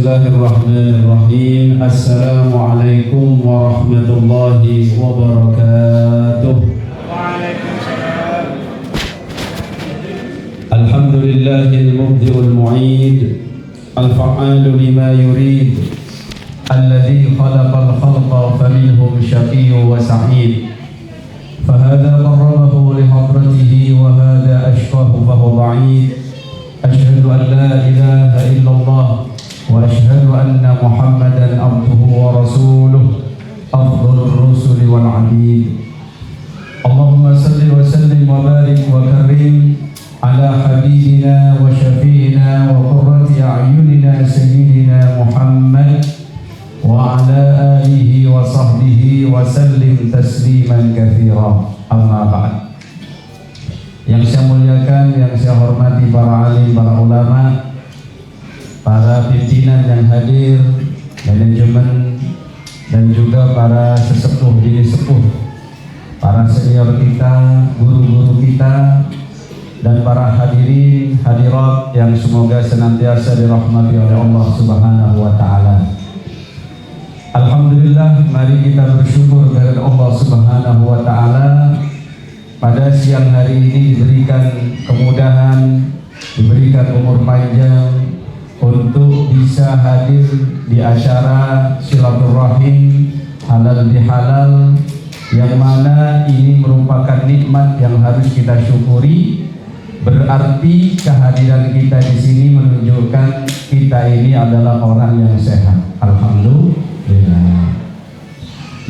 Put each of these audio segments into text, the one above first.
Bismillahirrahmanirrahim. Assalamualaikum warahmatullahi wabarakatuh. Waalaikumsalam. Alhamdulillahil mubdi'ul mu'id, al-fa'alu lima yurid, alladhi khalaqal khalqa faminhum syaqiyyu wa sa'id. Fahadha qarrabahu lihadratihi wa hadha ashqahu fahuwa ba'id. Ashhadu an la ilaha illallah wa ashhadu anna Muhammadan abduhu wa rasuluh, afdhalur rusuli wal 'abid. Allahumma salli wa sallim wa barik wa karim ala habibina wa syafi'ina wa qurrati a'yunina sayyidina Muhammad wa ala alihi wa sahbihi wa sallim tasliman katsira. Amma ba'd. Yang saya muliakan, yang saya hormati para alim, para ulama, para pimpinan yang hadir, manajemen, dan juga para sesepuh bini sepuh, para senior kita, guru-guru kita, dan para hadirin hadirat yang semoga senantiasa dirahmati oleh Allah Subhanahu wa taala. Alhamdulillah, mari kita bersyukur kepada Allah Subhanahu wa taala. Pada siang hari ini diberikan kemudahan, diberikan umur panjang untuk bisa hadir di acara silaturahim halal bihalal, yang mana ini merupakan nikmat yang harus kita syukuri. Berarti kehadiran kita di sini menunjukkan kita ini adalah orang yang sehat. Alhamdulillah.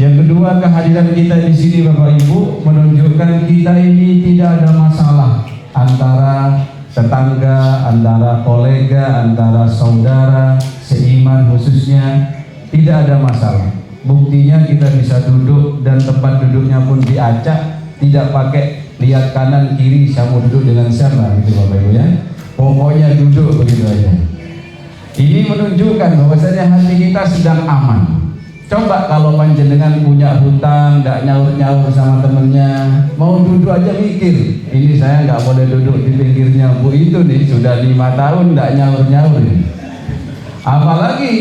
Yang kedua, kehadiran kita di sini Bapak Ibu menunjukkan kita ini tidak ada masalah antara tetangga, antara kolega, antara saudara seiman khususnya, tidak ada masalah. Buktinya kita bisa duduk dan tempat duduknya pun diacak, tidak pakai lihat kanan kiri saya mau duduk dengan siapa gitu Bapak Ibu ya. Pokoknya duduk begitu aja. Ini menunjukkan bahwasanya hati kita sedang aman. Coba kalau panjenengan punya hutang, nggak nyaur-nyaur sama temennya, mau duduk aja mikir, ini saya nggak boleh duduk di pinggirnya Bu itu nih, sudah 5 tahun nggak nyaur-nyaur. Apalagi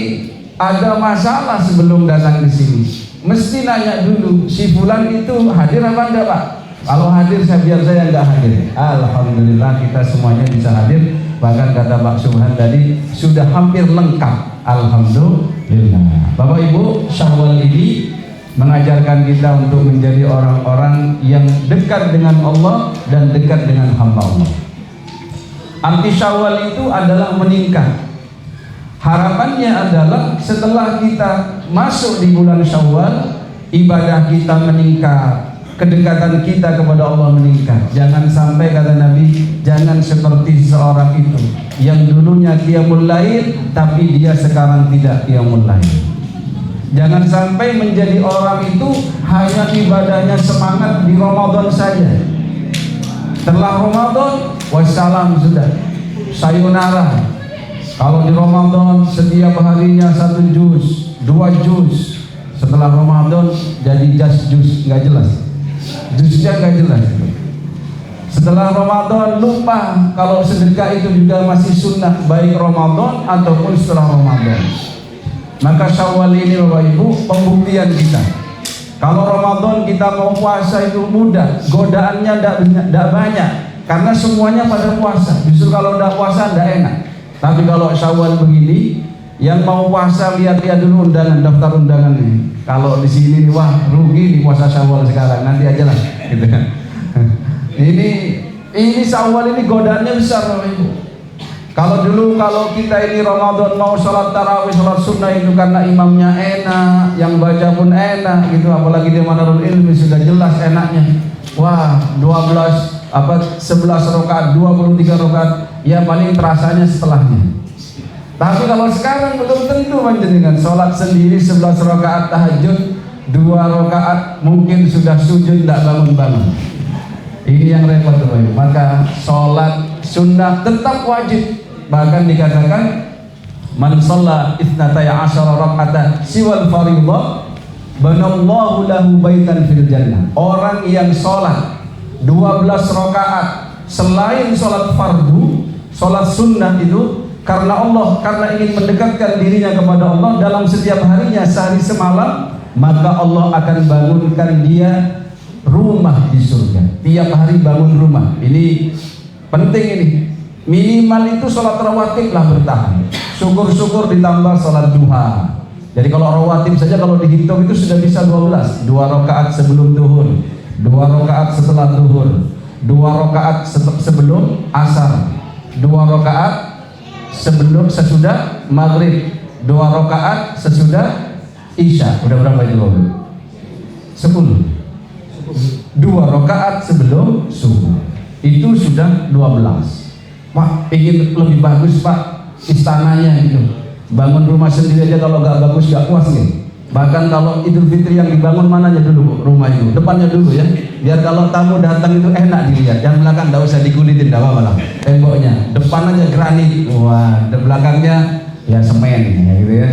ada masalah sebelum datang di sini, mesti nanya dulu, si fulan itu hadir apa enggak Pak? Kalau hadir biar saya nggak hadir. Alhamdulillah kita semuanya bisa hadir. Bahkan kata Pak Subhan tadi sudah hampir lengkap. Alhamdulillah. Bapak Ibu, Syawal ini mengajarkan kita untuk menjadi orang-orang yang dekat dengan Allah dan dekat dengan hamba Allah. Arti Syawal itu adalah meningkat. Harapannya adalah setelah kita masuk di bulan Syawal, ibadah kita meningkat, kedekatan kita kepada Allah meningkat. Jangan sampai kata Nabi, jangan seperti seorang itu yang dulunya qiyamul lail tapi dia sekarang tidak qiyamul lail. Jangan sampai menjadi orang itu hanya ibadahnya semangat di Ramadan saja. Setelah Ramadan wassalam sudah, sayonara. Kalau di Ramadan setiap harinya 1 juz, 2 juz. Setelah Ramadan jadi just juz, nggak jelas. Juznya nggak jelas. Setelah Ramadan lupa kalau sedekah itu juga masih sunnah, baik Ramadan ataupun setelah Ramadan. Maka Syawal ini Bapak Ibu pembuktian kita. Kalau Ramadan kita mau puasa itu mudah, godaannya tidak banyak karena semuanya pada puasa. Justru kalau tidak puasa tidak enak. Tapi kalau Syawal begini, yang mau puasa lihat-lihat dulu undangan, daftar undangan ini. Kalau di sini wah rugi di puasa Syawal sekarang, nanti aja lah gitu kan. Ini Syawal ini godaannya besar Bapak Ibu. Kalau dulu kalau kita ini Ramadan mau sholat tarawih, sholat sunnah itu karena imamnya enak, yang baca pun enak gitu, apalagi di Manarul Ilmi sudah jelas enaknya. Wah 11 rakaat, 23 rakaat, ya paling terasanya setelahnya. Tapi kalau sekarang belum tentu panjenengan sholat sendiri 11 rakaat tahajud, 2 rakaat mungkin sudah sujud tidak bangun-bangun. Ini yang repot Bapak. Maka sholat sunnah tetap wajib. Bahkan dikatakan man shalla 12 rakaat siwal fardhah banallahu lahu baitan fil jannah. Orang yang sholat 12 rakaat selain sholat fardu, sholat sunnah itu karena Allah, karena ingin mendekatkan dirinya kepada Allah dalam setiap harinya sehari semalam, maka Allah akan bangunkan dia rumah di surga. Tiap hari bangun rumah. Ini penting ini. Minimal itu sholat rawatib lah bertahan. Syukur-syukur ditambah sholat duha. Jadi kalau rawatib saja kalau dihitung itu sudah bisa 12. 2 rakaat sebelum zuhur, 2 rakaat setelah zuhur, 2 rakaat sebelum asar, 2 rakaat sesudah maghrib, 2 rakaat sesudah isya. Udah berapa itu? 10. 2 rakaat sebelum subuh. Itu sudah 12. Pak, ingin lebih bagus Pak istananya gitu. Bangun rumah sendiri aja kalau gak bagus gak puas nih. Bahkan kalau Idul Fitri yang dibangun mananya dulu rumah itu, depannya dulu ya. Biar kalau tamu datang itu enak dilihat. Yang belakang gak usah dikulitin, gak apa-apa lah. Temboknya, depan aja granit. Wah, di belakangnya ya semen ya gitu ya.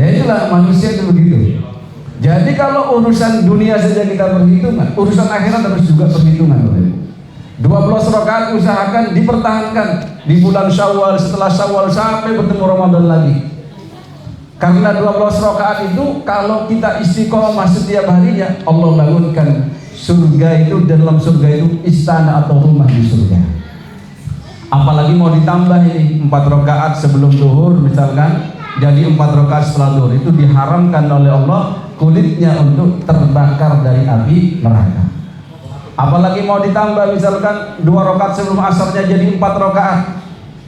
Itulah manusia itu begitu. Jadi kalau urusan dunia saja kita perhitungan, urusan akhirat harus juga perhitungan. 12 rakaat usahakan dipertahankan di bulan Syawal, setelah Syawal sampai bertemu Ramadan lagi. Karena 12 rakaat itu kalau kita istiqomah setiap harinya, Allah bangunkan surga itu, dalam surga itu istana atau rumah di surga. Apalagi mau ditambah ini 4 rakaat sebelum zuhur misalkan, jadi 4 rakaat setelah zuhur, itu diharamkan oleh Allah kulitnya untuk terbakar dari api neraka. Apalagi mau ditambah misalkan 2 rakaat sebelum asarnya jadi 4 rakaat,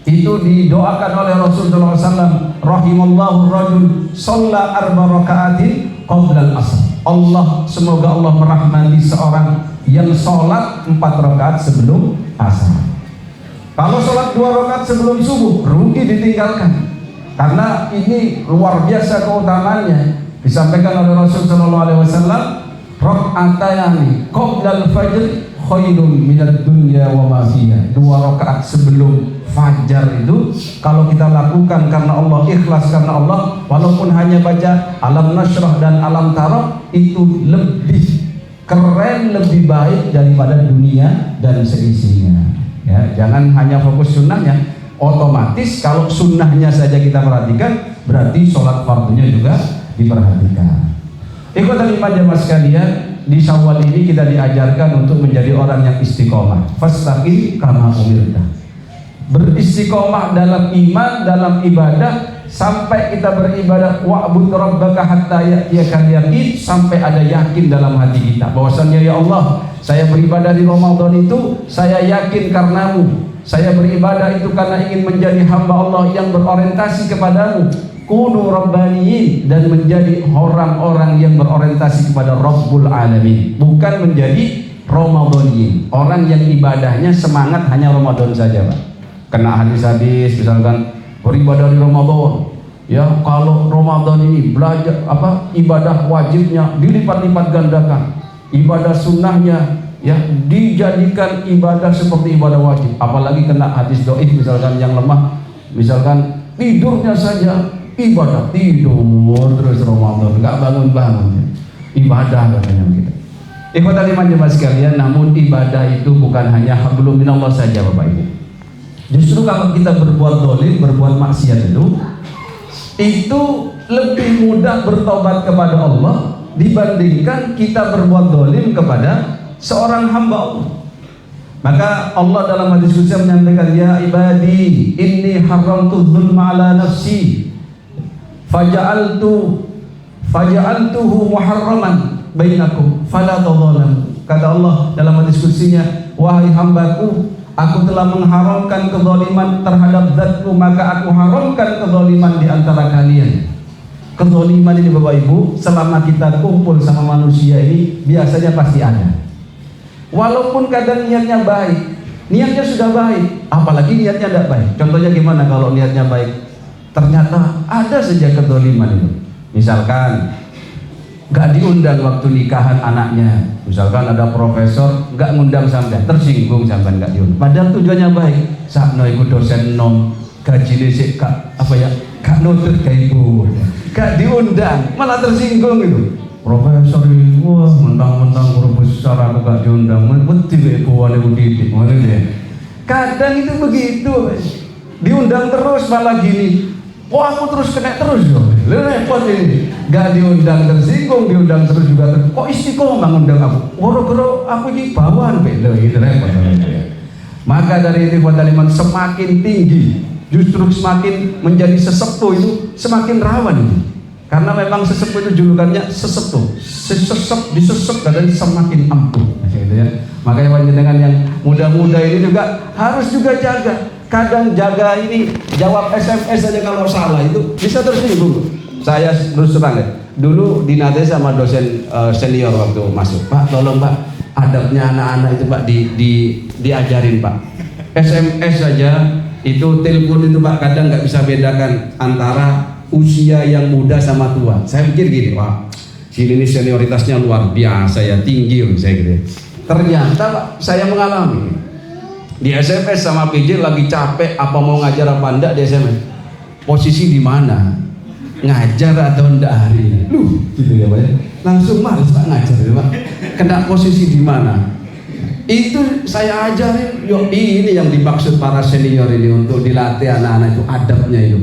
itu didoakan oleh Rasulullah SAW, rahimallahu rajul shalla 4 rakaatin qabla al-asr. Allah, semoga Allah merahmati seorang yang sholat 4 rakaat sebelum asar. Kalau sholat 2 rakaat sebelum subuh, rugi ditinggalkan. Karena ini luar biasa keutamaannya. Disampaikan oleh Rasulullah SAW, rakaatayani qabla al-fajr khairun minad dunya wa ma fiha. 2 rakaat sebelum fajar itu kalau kita lakukan karena Allah, ikhlas karena Allah, walaupun hanya baca alam nashrah dan alam tarah, itu lebih keren, lebih baik daripada dunia dan seisinya. Ya, jangan hanya fokus sunnahnya. Otomatis kalau sunnahnya saja kita perhatikan, berarti sholat fardunya juga diperhatikan. Ikhwatal iman jamaah sekalian, di Syawal ini kita diajarkan untuk menjadi orang yang istiqomah. Fastaqim kama umirta. Beristiqomah dalam iman, dalam ibadah, sampai kita beribadah wa'bud rabbaka hatta ya'tiyakal yaqin, sampai ada yakin dalam hati kita bahwasannya ya Allah, saya beribadah di Ramadan itu saya yakin karenamu. Saya beribadah itu karena ingin menjadi hamba Allah yang berorientasi kepadamu. Kunu rabbaniyin, dan menjadi orang-orang yang berorientasi kepada Rabbul Alamin, bukan menjadi Ramadhaniyin, orang yang ibadahnya semangat hanya Ramadan saja Pak. Kena hadis-hadis misalkan beribadah di Ramadan, ya kalau Ramadan ini belajar ibadah wajibnya dilipat-lipat gandakan, ibadah sunnahnya ya dijadikan ibadah seperti ibadah wajib. Apalagi kena hadis doif misalkan yang lemah, misalkan tidurnya saja ibadah, tidur terus Ramadan, nggak bangun-bangun, ibadah katanya kita. Ikhwatal iman jemaah sekalian, namun ibadah itu bukan hanya hablum minallah saja Bapak Ibu. Justru kalau kita berbuat dolim, berbuat maksiat itu lebih mudah bertobat kepada Allah dibandingkan kita berbuat dolim kepada seorang hamba Allah. Maka Allah dalam hadis qudsi menyampaikan, ya ibadi inni haramtu dzulma ala nafsi faja'altuhu muharraman bainakum fala tadhalamu. Kata Allah dalam hadis qudsinya, wahai hambaku, aku telah mengharamkan kezaliman terhadap zatku, maka aku haramkan kezaliman di antara kalian. Kezaliman ini Bapak Ibu, selama kita kumpul sama manusia ini biasanya pasti ada. Walaupun kadang niatnya baik, niatnya sudah baik, apalagi niatnya tidak baik. Contohnya gimana kalau niatnya baik, ternyata ada saja kezaliman itu. Misalkan gak diundang waktu nikahan anaknya, misalkan ada profesor gak ngundang sampean, tersinggung sampean gak diundang. Padahal tujuannya baik, sakno iku dosen nom gaji sik gak nutut kayak ibu, gak diundang malah tersinggung itu. Profesor ini, wah mentang-mentang guru besar aku gak diundang, betul ibu wali didik, kadang itu begitu. diundang terus malah gini. Oh aku terus kena terus loh, repot ini. Gak diundang tersinggung, diundang terus juga kok istiqomah ngundang aku. Woro-woro aku ini bawaan belo gitu repot. Maka dari itu Iman semakin tinggi, justru semakin menjadi sesepuh itu semakin rawan ini. Karena memang sesepuh itu julukannya sesepuh, disesep dan semakin ampuh. Gitu ya. Makanya panjenengan yang muda-muda ini juga harus juga jaga. Kadang jaga ini jawab SMS saja kalau salah itu bisa tersinggung. Saya terus terang ya, dulu dinate sama dosen senior waktu masuk, Pak tolong Pak adabnya anak-anak itu Pak diajarin Pak. SMS saja itu telepon itu Pak kadang nggak bisa bedakan antara usia yang muda sama tua. Saya pikir gini, wah sini ini senioritasnya luar biasa ya, tinggi saya gitu. Ternyata Pak saya mengalami di SMS sama PJ lagi capek apa mau ngajar apa enggak di SMS, posisi di mana, ngajar atau enggak hari ini, gitu ya Pak ya, langsung males Pak ngajar ya Pak, kena posisi di mana, itu saya ajarin. Yo ini yang dimaksud para senior ini untuk dilatih anak-anak itu adabnya itu,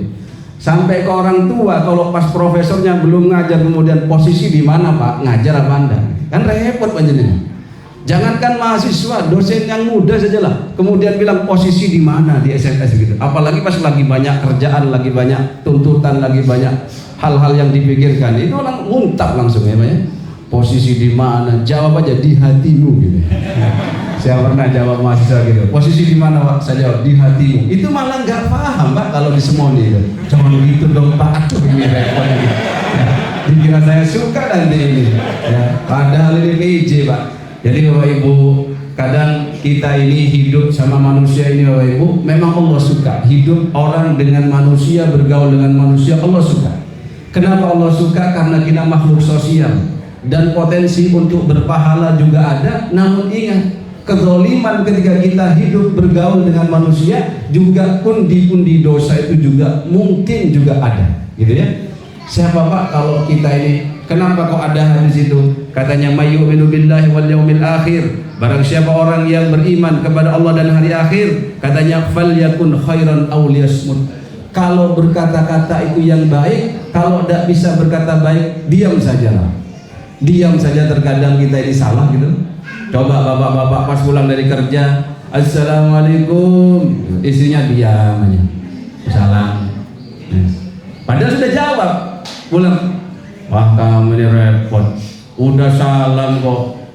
sampai ke orang tua kalau pas profesornya belum ngajar kemudian posisi di mana Pak, ngajar apa enggak, kan repot panjenengan. Jangankan mahasiswa, dosen yang muda saja lah, kemudian bilang posisi di mana di SMS gitu. Apalagi pas lagi banyak kerjaan, lagi banyak tuntutan, lagi banyak hal-hal yang dipikirkan, itu orang muntah langsung ya Pak ya. Posisi di mana? Jawab aja di hatimu gitu. Saya pernah jawab mahasiswa gitu. Posisi di mana Pak? Saya jawab di hatimu. Itu malah nggak paham Pak kalau di Semoni gitu. Jangan gitu dong Pak. Aduh ini repot gitu. Dikira saya suka nanti ini. Ya, padahal ini PJ Pak. Jadi Bapak Ibu, kadang kita ini hidup sama manusia ini Bapak Ibu, memang Allah suka. Hidup orang dengan manusia, bergaul dengan manusia, Allah suka. Kenapa Allah suka? Karena kita makhluk sosial dan potensi untuk berpahala juga ada. Namun ingat, kezaliman ketika kita hidup bergaul dengan manusia juga pundi-pundi dosa itu juga mungkin juga ada, gitu ya. Siapa Pak kalau kita ini? Kenapa kok ada hadis itu? Katanya mayyuminu billahi wal yaumil akhir. Barang siapa orang yang beriman kepada Allah dan hari akhir, katanya falyakun khairan aw liyasmut. Kalau berkata-kata itu yang baik, kalau tidak bisa berkata baik, diam sajalah. Diam saja, terkadang kita ini salah gitu. Coba bapak-bapak pas pulang dari kerja, assalamualaikum, istrinya diam aja. Salam. Padahal sudah jawab. Pulang. Wah kamu ini repot, udah salam kok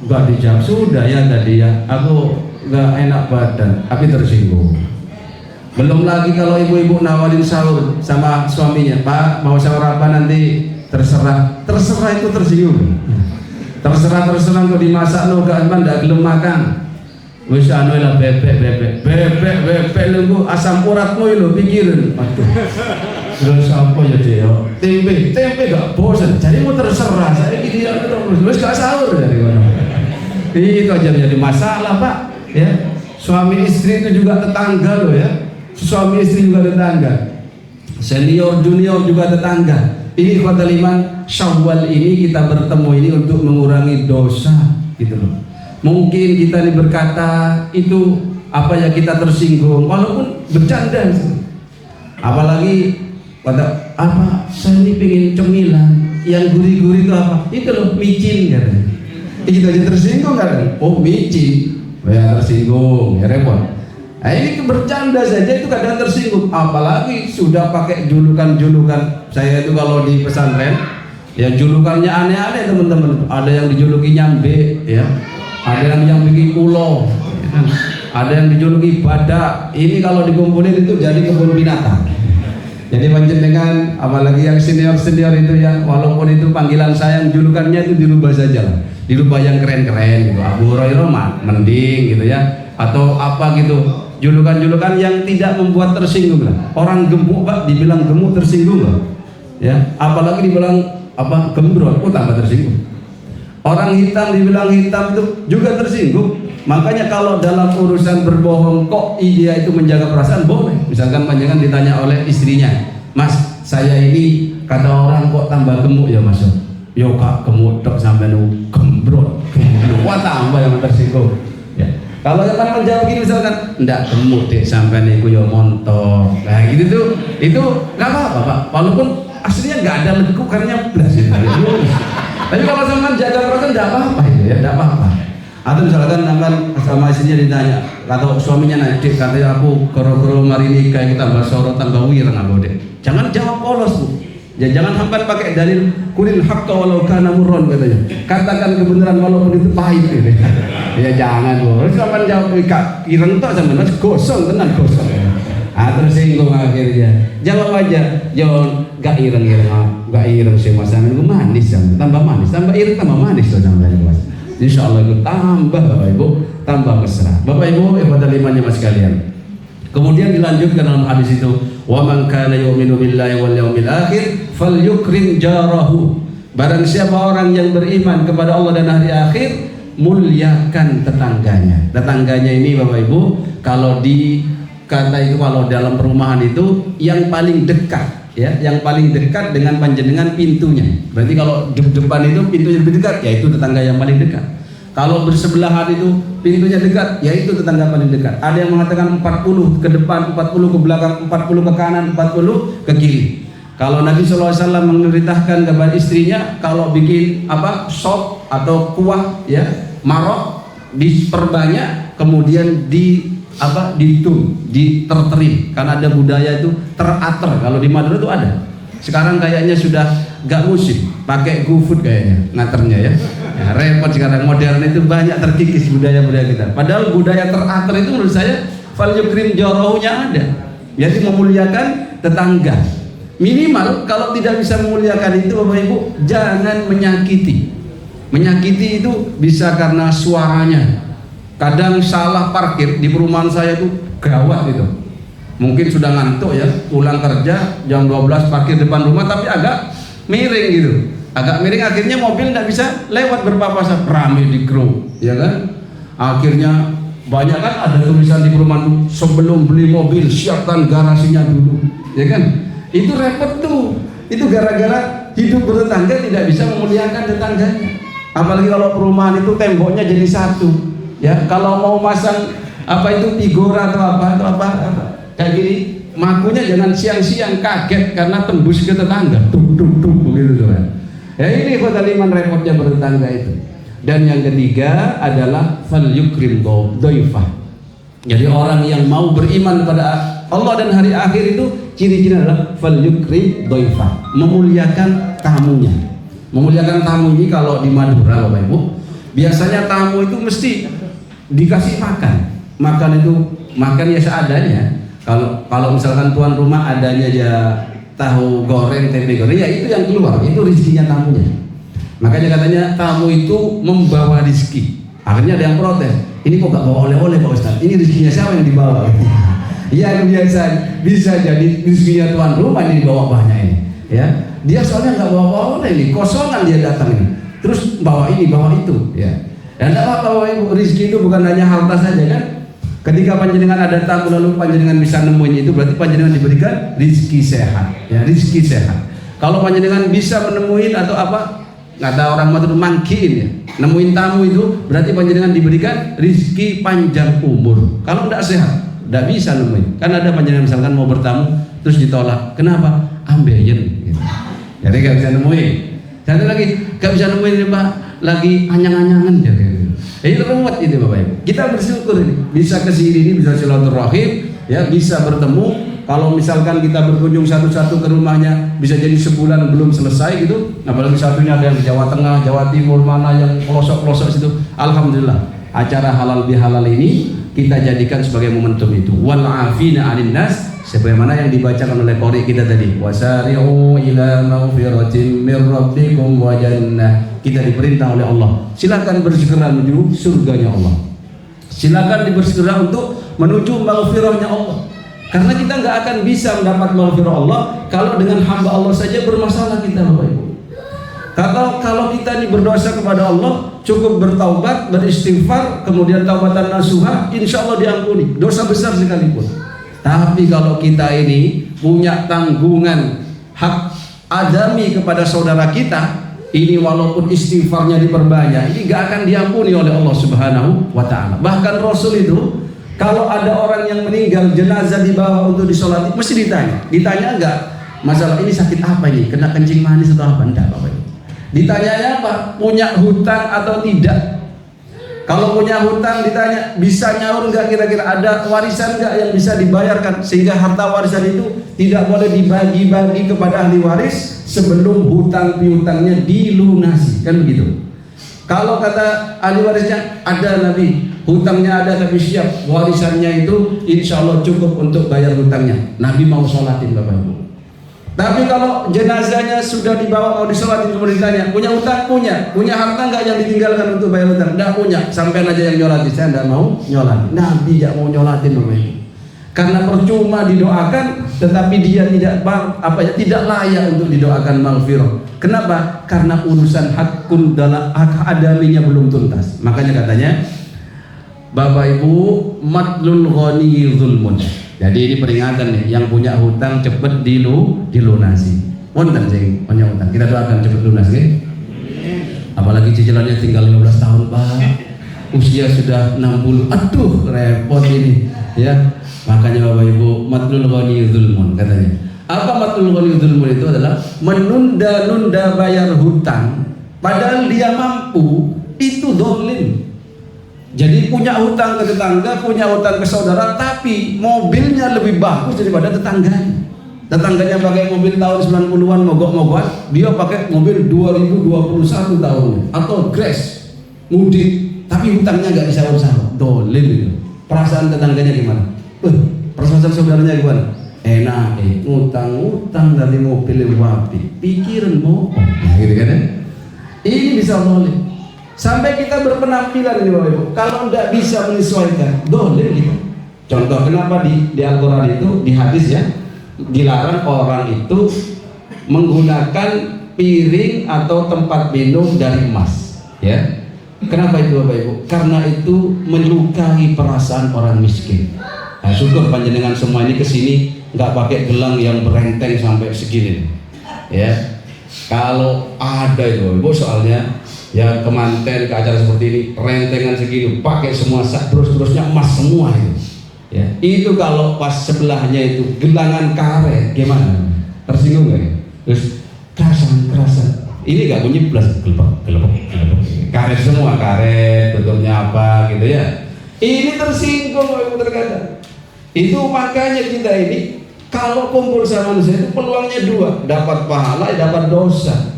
gak dijawab. Sudah ya tadi ya, aku gak enak badan, tapi tersinggung. Belum lagi kalau ibu-ibu nawarin sahur sama suaminya, Pak mau sahur apa nanti, terserah itu tersinggung. Terserah kok dimasak lo gak gelem makan. Wis anu lah bebek lu asam uratmu lo pikirin. Aduh. Terus apa ya dia? Tempe gak bosan. Jadi mau terserah saya gitu ya terus gak sahur dari mana. Itu aja menjadi masalah Pak. Ya, suami istri itu juga tetangga loh ya. Suami istri juga tetangga. Senior junior juga tetangga. Ini kota Iman Syawal ini kita bertemu ini untuk mengurangi dosa gitu loh. Mungkin kita ini berkata itu apa ya kita tersinggung walaupun bercanda. Apalagi pada apa saya ini pengen cemilan yang gurih-gurih itu apa? Itu loh micin katanya. Kita aja tersinggung kan? Oh micin, ya tersinggung, ya repot. Nah, ini bercanda saja itu kadang tersinggung. Apalagi sudah pakai julukan-julukan. Saya itu kalau di pesantren, ya julukannya aneh-aneh teman-teman. Ada yang dijuluki nyambe, ya. Ada yang bikin ulo, ya. Ada yang dijuluki badak. Ini kalau dikumpulin itu jadi kebun binatang. Jadi panjenengan, apalagi yang senior-senior itu ya, walaupun itu panggilan saya, julukannya itu dirubah saja lah. Dirubah yang keren-keren gitu. Abu Hurairah mending gitu ya. Atau apa gitu. Julukan-julukan yang tidak membuat tersinggung lah. Orang gemuk Pak dibilang gemuk tersinggung lah. Ya, apalagi dibilang apa gembrot, oh tambah tersinggung. Orang hitam dibilang hitam itu juga tersinggung. Makanya kalau dalam urusan berbohong kok dia itu menjaga perasaan boleh. Misalkan panjangan ditanya oleh istrinya, Mas saya ini kata orang kok tambah gemuk ya Mas. Yo Kak gemuk tok sampai nu gembrot. Wah tambah yang tersinggung. Ya. Kalau yang menjawab gini misalkan, ndak gemuk deh sampai niku yo montok. Nah gitu tuh, itu nggak apa-apa Pak. Walaupun aslinya nggak ada lekukannya belas itu. Tapi kalau sampean jaga perasaan ndak apa-apa itu ya, ndak apa-apa. Atau misalkan sampean sama istrinya ditanya, atau suaminya nanya, "Dik, katanya aku koro-koro mari nikah kita bahas soro tambah wireng aku deh." Jangan jawab polos Bu. Ya jangan sampai pakai dalil kulil haqqa walau kana murran katanya. Katakan kebenaran walaupun itu pahit gitu. Ya jangan Bu. Sampean jawab ireng tok sampean wis gosong tenan gosong. Ah terus singgung akhirnya. Jawab aja, jangan gak ireng sih Mas. Sampean ku manis sampean, tambah manis, tambah ireng tambah manis to sampean Mas. Insyaallah itu tambah Bapak Ibu, tambah mesra. Bapak Ibu, ibadah imannya Mas sekalian. Kemudian dilanjutkan dalam hadis itu, wa man kana yu'minu billahi wal yawmil akhir falyukrim jarahu. Barang siapa orang yang beriman kepada Allah dan hari akhir, muliakan tetangganya. Tetangganya ini Bapak Ibu, kalau di kata itu kalau dalam perumahan itu yang paling dekat, ya, yang paling dekat dengan panjenengan pintunya. Berarti kalau depan itu pintunya lebih dekat, yaitu tetangga yang paling dekat. Kalau bersebelahan itu pintunya dekat, yaitu tetangga paling dekat. Ada yang mengatakan 40 ke depan, 40 ke belakang, 40 ke kanan, 40 ke kiri. Kalau Nabi SAW memerintahkan kepada istrinya, kalau bikin sop atau kuah, ya, marok, diperbanyak, kemudian dihitung, diterterin. Karena ada budaya itu teratur. Kalau di Madura itu ada. Sekarang kayaknya sudah gak musim, pakai GoFood kayaknya ngaternya ya. Ya repot sekarang, modern itu banyak terkikis budaya-budaya kita. Padahal budaya teratur itu menurut saya falyukrim jarahunya ada. Jadi memuliakan tetangga. Minimal kalau tidak bisa memuliakan itu Bapak Ibu, jangan menyakiti. Menyakiti itu bisa karena suaranya. Kadang salah parkir di perumahan saya itu gawat itu. Mungkin sudah ngantuk ya, pulang kerja jam 12 parkir depan rumah tapi agak miring gitu. Agak miring akhirnya mobil tidak bisa lewat berpapasan, rame di kru, ya kan? Akhirnya banyak kan ada tulisan di perumahan itu, sebelum beli mobil siapkan garasinya dulu, ya kan? Itu repot tuh. Itu gara-gara hidup bertetangga tidak bisa memuliakan tetangganya. Apalagi kalau perumahan itu temboknya jadi satu. Ya, kalau mau masang figura atau apa kayak gini, makunya jangan siang-siang kaget karena tembus ke tetangga. Tuk begitu tuh kan. Ya ini kota liman repotnya bertetangga itu. Dan yang ketiga adalah falyukrim dhaifah. Jadi orang yang mau beriman kepada Allah dan hari akhir itu ciri-ciri adalah falyukrim dhaifah, memuliakan tamunya. Memuliakan tamu ini kalau di Madura Bapak Ibu, biasanya tamu itu mesti dikasih makan. Makan itu makan ya seadanya. Kalau misalkan tuan rumah adanya aja tahu goreng, tempe goreng, ya itu yang keluar, itu rezekinya tamunya. Makanya katanya tamu itu membawa rezeki. Akhirnya ada yang protes, ini kok gak bawa oleh-oleh Pak Ustaz? Ini rezekinya siapa yang dibawa? Ya biasa bisa jadi rezekinya tuan rumah ini dibawa banyak ini. Ya, dia soalnya nggak bawa oleh ini, kosongan dia datang ini. Terus bawa ini, bawa itu, ya. Dan tidak apa-apa Ibu, rezeki itu bukan hanya harta saja kan? Ketika panjenengan ada tamu lalu panjenengan bisa nemuin itu, berarti panjenengan diberikan rezeki sehat, ya, rezeki sehat. Kalau panjenengan bisa menemuin atau kata orang Madura mangkiin ya, nemuin tamu itu berarti panjenengan diberikan rezeki panjang umur. Kalau tidak sehat, tidak bisa nemuin. Kan ada panjenengan misalkan mau bertamu terus ditolak, kenapa? Ambeien. Gitu. Jadi gak bisa nemuin. Satu lagi gak bisa nemuin Pak, lagi anyang-anyangan ya. Itu ruwet itu Bapak Ibu. Kita bersyukur ini bisa kesini, ini bisa silaturahim, ya bisa bertemu. Kalau misalkan kita berkunjung satu-satu ke rumahnya, bisa jadi sebulan belum selesai gitu. Apalagi satunya ada yang di Jawa Tengah, Jawa Timur, mana yang pelosok-pelosok situ. Alhamdulillah, acara halal bihalal ini kita jadikan sebagai momentum itu. Wal afina 'anil nas, sebagaimana yang dibacakan oleh qori kita tadi. Wasari'u ila maghfiratin mir rabbikum wa jannah. Kita diperintah oleh Allah, silakan bersegera menuju surganya Allah. Silakan bersegera untuk menuju maghfirahnya Allah. Karena kita nggak akan bisa mendapat maghfirah Allah kalau dengan hamba Allah saja bermasalah kita Bapak Ibu. Kalau kita ini berdosa kepada Allah, cukup bertaubat, beristighfar, kemudian taubatan nasuha, insya Allah diampuni. Dosa besar sekalipun. Tapi kalau kita ini punya tanggungan hak adami kepada saudara kita, ini walaupun istighfarnya diperbanyak, ini gak akan diampuni oleh Allah Subhanahu wa Ta'ala. Bahkan Rasul itu, kalau ada orang yang meninggal, jenazah dibawa untuk disolati, mesti ditanya enggak, masalah ini sakit apa ini, kena kencing manis atau apa? Enggak, Bapak Ibu. Ditanyanya apa? Punya hutang atau tidak? Kalau punya hutang ditanya, bisa nyaur enggak, kira-kira ada warisan enggak yang bisa dibayarkan, sehingga harta warisan itu tidak boleh dibagi-bagi kepada ahli waris sebelum hutang piutangnya dilunasi, kan begitu. Kalau kata ahli warisnya, ada Nabi, hutangnya ada tapi siap, warisannya itu insya Allah cukup untuk bayar hutangnya, Nabi mau sholatin Bapak Ibu. Tapi kalau jenazahnya sudah dibawa mau disolatin, kemudian ditanya, punya hutang? Punya harta nggak yang ditinggalkan untuk bayar hutang? Nggak punya, sampai aja yang nyolatin, saya nggak mau nyolatin. Nabi nggak mau nyolatin Bapak Ibu. Karena percuma didoakan, tetapi dia tidak layak untuk didoakan maghfirah. Kenapa? Karena urusan hak adaminya belum tuntas. Makanya katanya, Bapak Ibu, matlul ghani zulmun. Jadi ini peringatan nih, yang punya hutang cepet dilunasi. Wonten sing punya hutang, kita doakan cepet lunas nggih. Apalagi cicilannya tinggal 15 tahun, Pak. Usia sudah 60. Aduh, repot ini, ya. Makanya Bapak Ibu, matlul ghani zulmun katanya. Apa matlul ghani zulmun itu adalah menunda-nunda bayar hutang padahal dia mampu, itu zalim. Jadi punya hutang ke tetangga, punya hutang ke saudara, tapi mobilnya lebih bagus daripada tetangganya. Tetangganya pakai mobil tahun 90-an mogok-mogokan, dia pakai mobil 2021 tahun atau Grace mudik, tapi hutangnya nggak disaur-saur. Zalim itu. Perasaan tetangganya gimana? Perasaan saudaranya gimana? Enak, ngutang dari mobil yang wapi, pikiran mau, nah, gitu kan ya? Ini bisa boleh. Sampai kita berpenampilan ini Bapak Ibu, kalau tidak bisa menyesuaikan, boleh gitu. Contoh kenapa di Al-Quran itu, di hadis ya, dilarang orang itu menggunakan piring atau tempat minum dari emas, ya. Kenapa itu Bapak Ibu? Karena itu melukai perasaan orang miskin. Nah, syukur panjenengan semua ini kesini nggak pakai gelang yang berenteng sampai segini, ya. Kalau ada itu Bapak Ibu, soalnya ya kemanten ke acara seperti ini, rentengan segini, pakai semua terus-terusnya emas semua itu, ya. Itu kalau pas sebelahnya itu gelangan karet, gimana? Tersinggung nggak? Ya? Terus kerasan. Ini gak bunyi plus gelepek. Karet semua, karet bentuknya apa gitu ya. Ini tersinggung Ibu terkadang. Itu makanya kita ini kalau kumpul sama manusia itu peluangnya dua, dapat pahala, dapat dosa.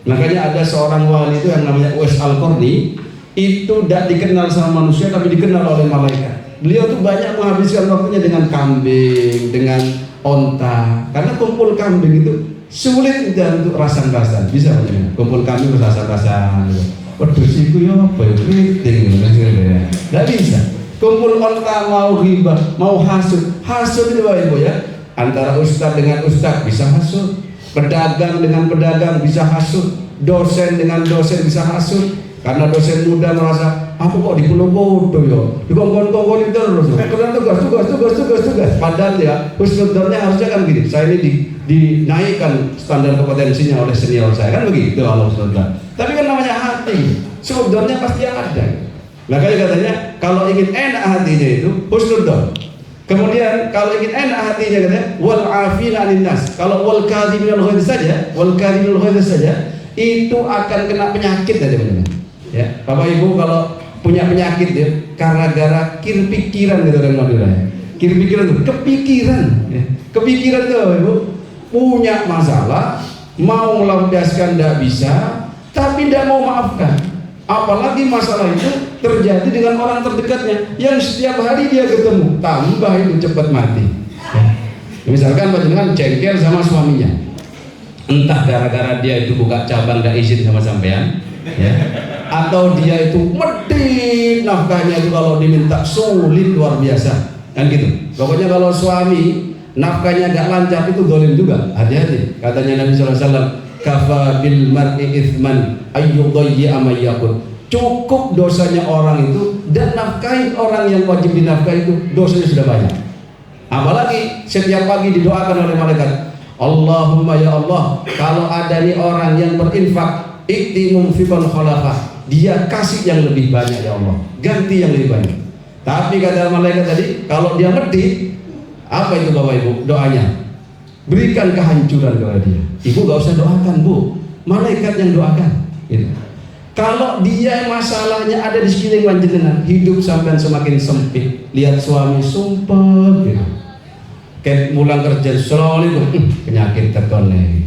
Makanya ada seorang wali itu yang namanya Uwais Al-Qarni, itu tidak dikenal sama manusia tapi dikenal oleh malaikat. Beliau tuh banyak menghabiskan waktunya dengan kambing, dengan onta. Karena kumpul kambing itu sulit untuk rasan-rasan. Bisa punya kumpul kambing rasan-rasan. Waduh siku ya apa ya? Tidak bisa. Kumpul onta mau ghibah, mau hasud itu Bapak Ibu ya. Antara ustaz dengan ustaz bisa hasud. Pedagang dengan pedagang bisa hasud, dosen dengan dosen bisa hasud, karena dosen muda merasa aku kok di pulau bodoh ya, dikongkon-kongkon terus, karena tugas. Padahal ya husnudzonnya harusnya kan gini, saya ini dinaikkan standar kompetensinya oleh senior saya, kan begitu Allah Subhanahu. Tapi kan namanya hati, husnudzonnya pasti ada. Makanya katanya kalau ingin enak hatinya itu husnudzon. Kemudian kalau ingin enak hatinya katanya wal afina 'anil nas. Kalau wal kadhiminal ghaidz saja, itu akan kena penyakit aja benar. Ya, Bapak Ibu kalau punya penyakit ya, karena gara pikiran gitu orang Madura. Pikiran itu kepikiran ya. Kepikiran itu Bapak Ibu punya masalah, mau melampiaskan tidak bisa, tapi tidak mau maafkan. Apalagi masalah itu terjadi dengan orang terdekatnya yang setiap hari dia ketemu, tambah itu cepat mati. Misalkan panjenengan jengkel sama suaminya, entah gara-gara dia itu buka cabang dan izin sama sampean, ya, atau dia itu medit nafkahnya itu kalau diminta sulit luar biasa, kan gitu. Pokoknya kalau suami nafkahnya gak lancar itu zalim juga. Hati-hati, katanya Nabi SAW, kafa bil mar'i ithman ayyudayya ma yakun. Cukup dosanya orang itu dan nafkahin orang yang wajib dinafkahi itu dosanya sudah banyak. Apalagi setiap pagi didoakan oleh malaikat, Allahumma ya Allah, kalau ada nih orang yang berinfak iktimum fibal khalafah, dia kasih yang lebih banyak ya Allah, ganti yang lebih banyak. Tapi kata malaikat tadi, kalau dia medit, apa itu Bapak Ibu doanya? Berikan kehancuran kepada dia. Ibu gak usah doakan Bu, malaikat yang doakan gitu. Kalau dia masalahnya ada di sekeliling panjenengan, hidup sampean semakin sempit, lihat suami sumpah gitu, kayak pulang kerja selalu penyakit terkonek.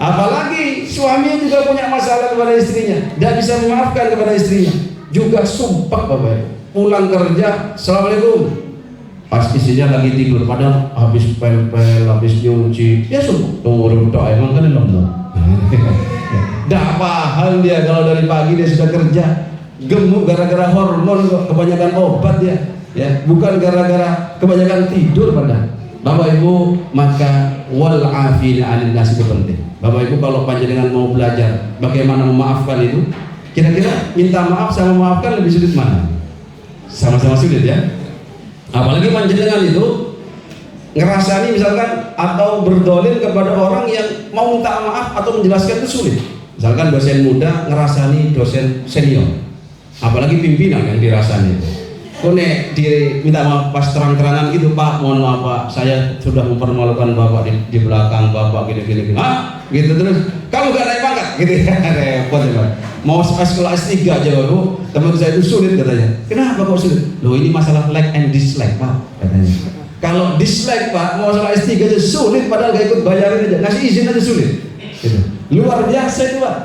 Apalagi suami juga punya masalah kepada istrinya, tidak bisa memaafkan kepada istrinya, juga sumpah Bapak. Pulang kerja, assalamualaikum, pas istrinya lagi tidur, padahal habis pel-pel, habis nyuci, ya sumpah, turun doa emang kan lemah. Tidak paham dia kalau dari pagi dia sudah kerja, gemuk gara-gara hormon, kebanyakan obat ya, bukan gara-gara kebanyakan tidur pada. Bapak Ibu, maka wal afina 'anil nas itu penting. Bapak Ibu, kalau panjenengan mau belajar bagaimana memaafkan itu, kira-kira minta maaf sama memaafkan lebih sulit mana? Sama-sama sulit ya. Apalagi panjenengan itu ngerasani misalkan atau berdolim kepada orang yang mau minta maaf atau menjelaskan itu sulit. Misalkan dosen muda ngerasani dosen senior, apalagi pimpinan yang dirasani itu. Kok nek diminta maaf pas terang-terangan gitu, Pak, mohon maaf Pak, saya sudah mempermalukan Bapak di belakang Bapak gini-gini. Hah? Gitu terus, kamu gak naik pangkat? Gitu ya, repot ya Pak. Mau sekolah S3 aja Bu, teman saya itu sulit katanya. Kenapa kok sulit? Loh ini masalah like and dislike Pak, katanya. Kalau dislike Pak, mau masalah S3 aja sulit, padahal gak ikut bayarin aja, ngasih izin aja sulit gitu. Luar biasa itu Pak.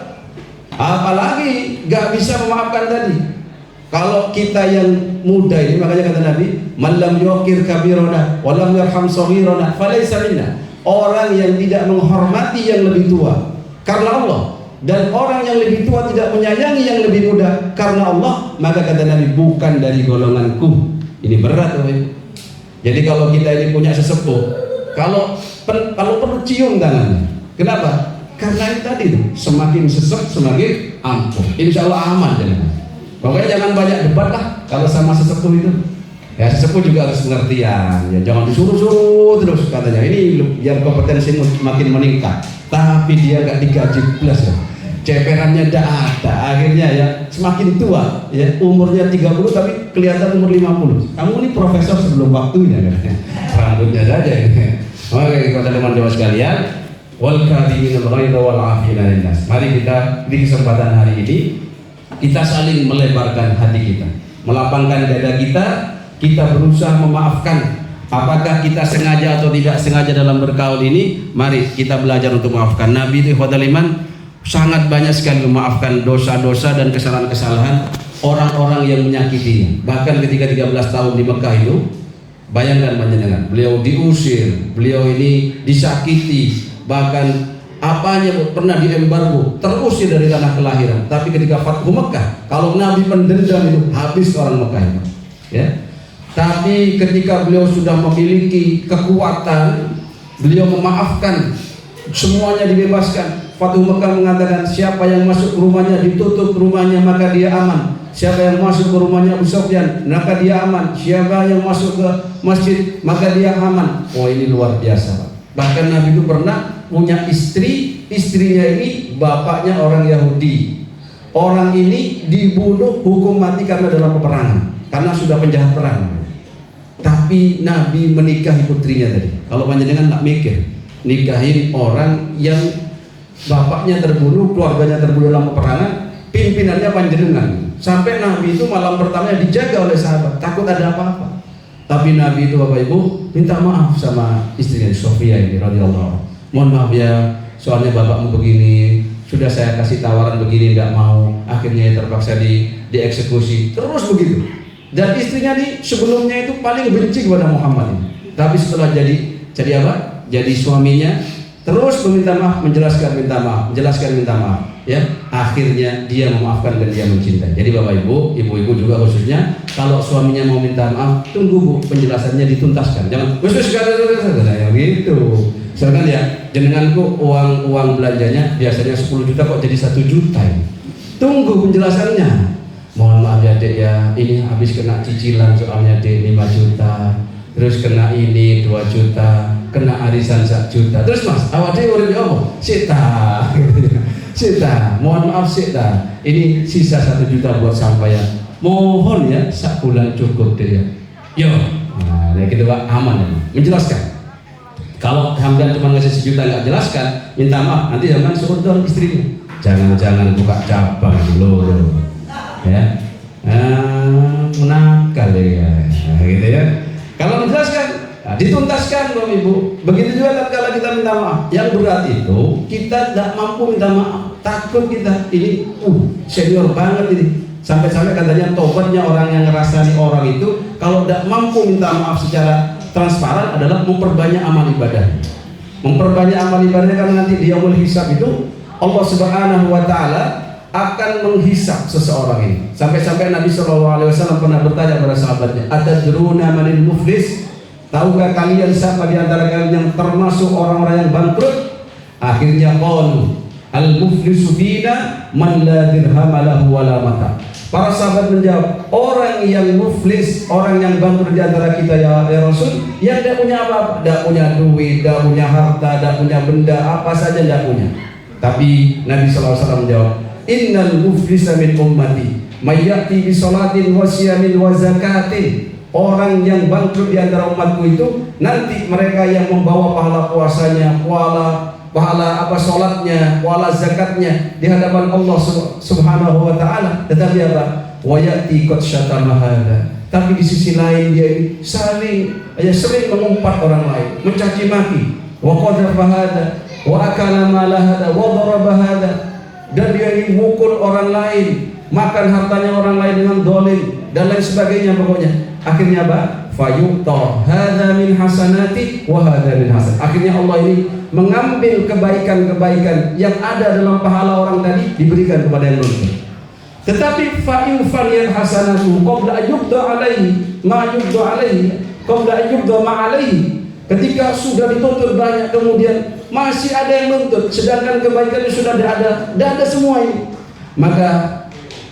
Apalagi gak bisa memaafkan tadi. Kalau kita yang muda ini, makanya kata Nabi, man lam yuqir kabirana wa lam yarham saghirana falaysa minna. Orang yang tidak menghormati yang lebih tua karena Allah, dan orang yang lebih tua tidak menyayangi yang lebih muda karena Allah, maka kata Nabi, bukan dari golonganku. Ini berat Bapak. Jadi kalau kita ini punya sesepuh, kalau perlu cium tangannya. Kenapa? Karena itu tadi tuh, semakin sesek semakin ampuh. Insya Allah aman jangan. Pokoknya jangan banyak debat lah kalau sama sesepuh itu. Ya sesepuh juga harus pengertian. Ya jangan disuruh-suruh terus katanya. Ini biar kompetensi makin meningkat. Tapi dia gak digaji plus ya. Ceperannya tidak ada. Akhirnya ya semakin tua. Ya umurnya 30 tapi kelihatan umur 50. Kamu ini profesor sebelum waktunya katanya. Rambutnya saja. Oke, teman-teman Jawa sekalian. Wal kadhiminal ghaidha wal 'afina 'anil nas. Mari kita di kesempatan hari ini kita saling melebarkan hati kita, melapangkan dada kita berusaha memaafkan. Apakah kita sengaja atau tidak sengaja dalam bergaul ini? Mari kita belajar untuk memaafkan. Nabi itu ikhwatal iman sangat banyak sekali memaafkan dosa-dosa dan kesalahan-kesalahan orang-orang yang menyakitinya. Bahkan ketika 13 tahun di Mekah itu, bayangkan panjenengan, beliau diusir, beliau ini disakiti, bahkan apanya pernah diembargo, terusir dari tanah kelahiran. Tapi ketika Fathu Mekah, kalau Nabi pendendam itu habis orang Mekah itu, ya. Tapi ketika beliau sudah memiliki kekuatan, beliau memaafkan, semuanya dibebaskan. Fathu Mekah mengatakan siapa yang masuk ke rumahnya ditutup rumahnya maka dia aman. Siapa yang masuk ke rumahnya Abu Sufyan maka dia aman. Siapa yang masuk ke masjid maka dia aman. Oh ini luar biasa. Bahkan Nabi itu pernah punya istri, istrinya ini bapaknya orang Yahudi. Orang ini dibunuh hukum mati karena dalam peperangan, karena sudah penjahat perang. Tapi Nabi menikahi putrinya tadi. Kalau panjenengan tak mikir, nikahin orang yang bapaknya terbunuh, keluarganya terbunuh dalam peperangan, pimpinannya panjenengan. Sampai Nabi itu malam pertamanya dijaga oleh sahabat, takut ada apa-apa. Tapi Nabi itu Bapak Ibu minta maaf sama istrinya Sofia ini radhiyallahu. Mohon maaf ya, soalnya bapakmu begini, sudah saya kasih tawaran begini tidak mau, akhirnya terpaksa dieksekusi. Terus begitu. Dan istrinya nih sebelumnya itu paling benci kepada Muhammad ini. Tapi setelah jadi apa? Jadi suaminya terus meminta maaf, menjelaskan minta maaf. Ya, akhirnya dia memaafkan dan dia mencintai. Jadi Bapak Ibu, ibu-ibu juga khususnya, kalau suaminya mau minta maaf, tunggu Bu, penjelasannya dituntaskan. Jangan kayak gitu. Misalkan ya, jenenganku uang belanjanya biasanya 10 juta kok jadi 1 juta. Tunggu penjelasannya. Mohon maaf ya Dek ya, ini habis kena cicilan soalnya Dek 5 juta. Terus kena ini 2 juta, kena arisan 1 juta. Terus Mas, awak Dek urip apa? Sita. Sita, mohon maaf Sita. Ini sisa 1 juta buat sampeyan. Mohon ya, sak bulan cukup deh ya. Yo, nah gitu Pak, aman ya. Menjelaskan. Kalau hamdan cuma ngasih 1 juta nggak jelaskan, minta maaf. Nanti jangan suruh dong istrinya. Jangan buka cabang dulu, ya. Menakal ya, nah, gitu ya. Kalau menjelaskan, nah, dituntaskan Bapak Ibu. Begitu juga kalau kita minta maaf. Yang berat itu kita tidak mampu minta maaf. Takut kita ini, senior banget ini. Sampai-sampai katanya tobatnya orang yang ngerasani orang itu kalau tidak mampu minta maaf secara transparan adalah memperbanyak amal ibadah. Memperbanyak amal ibadahnya karena nanti di yaumul hisab itu Allah Subhanahu wa taala akan menghisab seseorang ini. Sampai-sampai Nabi SAW pernah bertanya kepada sahabatnya, "Atadruna manil muflis?" Tahukah kalian siapa di antara kalian yang termasuk orang-orang yang bangkrut? Akhirnya qalu, "Al-muflisu fina man la dirham lahu wala mata." Para sahabat menjawab, orang yang muflis, orang yang bangkrut di antara kita ya Rasul, yang tidak punya apa-apa, tidak punya duit, tidak punya harta, tidak punya benda, apa saja tidak punya. Tapi Nabi SAW menjawab, "Innal muflisa min ummati may ya'ti bi salatin wa siyamin wa zakatin." Orang yang bangkrut di antara umatku itu nanti mereka yang membawa pahala puasanya, pahala sholatnya, pahala zakatnya di hadapan Allah Subhanahu wa taala. Tetapi apa? Wa ya'ti qad syatama hada. Tapi di sisi lain dia ini sering mengumpat orang lain, mencaci maki. Wa qadhafa hada, wa akala mala hada, wa daraba hada. Dan dia ini mukul orang lain, makan hartanya orang lain dengan dolim dan lain sebagainya pokoknya. Akhirnya apa? Fayuqta hadza min hasanati wa hadza min hasan. Akhirnya Allah ini mengambil kebaikan-kebaikan yang ada dalam pahala orang tadi diberikan kepada yang nuntut. Tetapi fa'in fariyal hasanatu qabla ayyubda alaihi ma yubda alaihi qabla ayyubda ma alaihi. Ketika sudah dituntut banyak kemudian masih ada yang nuntut sedangkan kebaikannya sudah tidak ada semua ini. Maka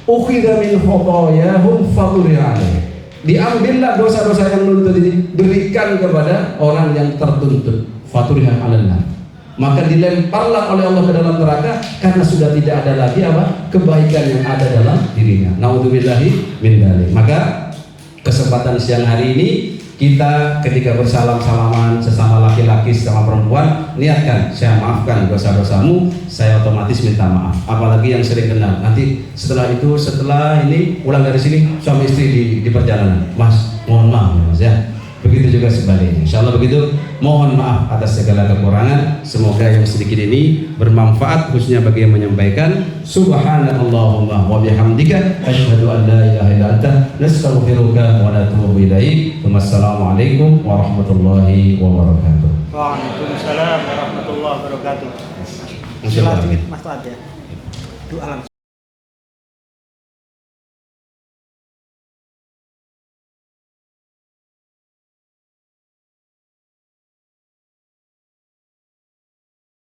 ukhidha min khotoyahum faquriya alaihi. Diambillah dosa-dosa yang nuntut ini, berikan kepada orang yang tertuntut. Faturiha alanna. Maka dilemparlah oleh Allah ke dalam neraka karena sudah tidak ada lagi apa? Kebaikan yang ada dalam dirinya. Naudzubillahi min dzalik. Maka kesempatan siang hari ini kita ketika bersalam-salaman sesama laki-laki sesama perempuan, niatkan saya maafkan dosa-dosamu, saya otomatis minta maaf. Apalagi yang sering kenal. Nanti setelah ini pulang dari sini suami istri di perjalanan, Mas mohon maaf ya Mas ya. Begitu juga sebaliknya. Insyaallah begitu. Mohon maaf atas segala kekurangan. Semoga yang sedikit ini bermanfaat khususnya bagi yang menyampaikan. Subhanallahumma wa bihamdika asyhadu an la ilaha illa anta nastaghfiruka wa natubu ilaik. Wassalamualaikum warahmatullahi wabarakatuh. Waalaikumsalam warahmatullahi wabarakatuh. Silakan Mas Tuat ya. Doa langsung.